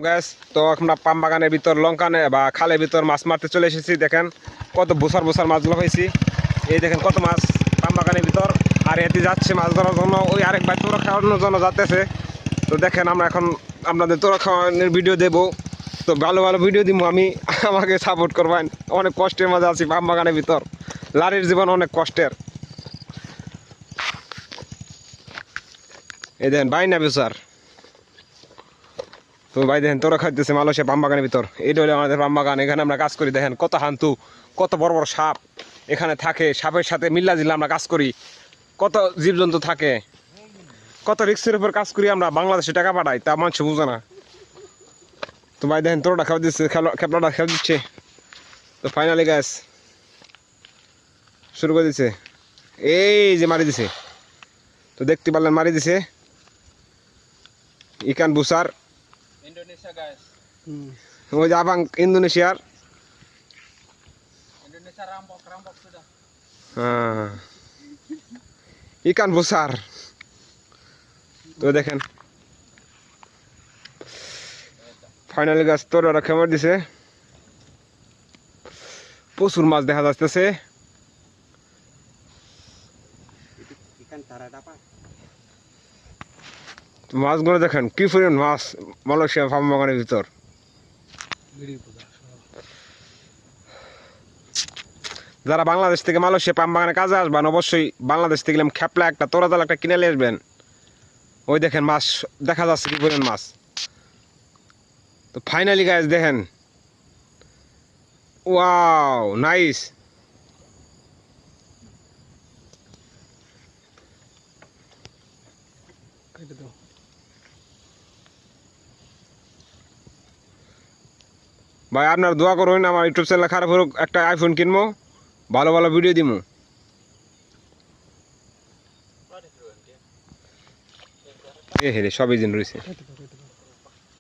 Gas তো আমরা পাম বাগানের ভিতর লঙ্কানে বা খালের ভিতর মাছ মারতে চলে এসেছি। দেখেন কত বসার মাছগুলো পাইছি। এই দেখেন কত মাছ পাম বাগানের ভিতর। আর এতে যাচ্ছে মাছ ধরার জন্য, ওই আরেক ভাই তোরা খাওয়ানোর জন্য যাতেছে। তো দেখেন আমরা এখন আপনাদের তোরা খাওয়ানোর ভিডিও দেবো। তো ভালো ভালো ভিডিও দিব আমি, আমাকে সাপোর্ট করবেন। অনেক কষ্টের মাঝে আছি পাম বাগানের ভিতর, লারির জীবন অনেক কষ্টের। এই দেখেন ভাই না স্যার, তো ভাই দেখেন তোরা খাইতেছে মালয়েশিয়া পাম বাগানের ভিতর। এইটা হলো আমাদের পাম বাগান, এখানে আমরা কাজ করি। দেখেন কত হান্তু, কত বড় বড় সাপ এখানে থাকে। সাপের সাথে মিল্লা জিল্লা আমরা কাজ করি। কত জীবজন্তু থাকে, কত রিক্সের উপর কাজ করি আমরা। বাংলাদেশে টাকা পাঠাই, তা মানুষ বুঝে না। তো ভাই দেখেন তোরটা খাওয়া দিচ্ছে, খেপলাটা খেয়ে দিচ্ছে। তো ফাইনালি গ্যাস শুরু করে দিচ্ছে। এই যে মারি দিছে, তো দেখতে পারলেন মারি দিছে ইকান বুসার Indonesia guys. ওই যে আবাং ইন্দোনেশিয়ার। Indonesia rampok sudah. ইকান বুসার। তো দেখেন ফাইনালি গাছ তোর ওরা খেমার দিছে। প্রচুর মাছ দেখা যাচ্ছে। মাছগুলো দেখেন কি পরিমাণ মাছ মালয়েশিয়া ফার্ম বাগানের ভিতর। যারা বাংলাদেশ থেকে মালয়েশিয়া পাম বাগানে কাজে আসবেন, অবশ্যই বাংলাদেশ থেকে খেপলা একটা তোরা জাল একটা কিনে নিয়ে আসবেন। ওই দেখেন মাছ দেখা যাচ্ছে কি পরিমাণ মাছ। তো ফাইনালি গাইস দেখেন, ওয়াও নাইস। ভাই আপনার দোয়া করুন, আমার ইউটিউব চ্যানেল খারাপ হোক, একটা আইফোন কিনবো, ভালো ভালো ভিডিও দিব। এ হেরে সবই দিন রয়েছে।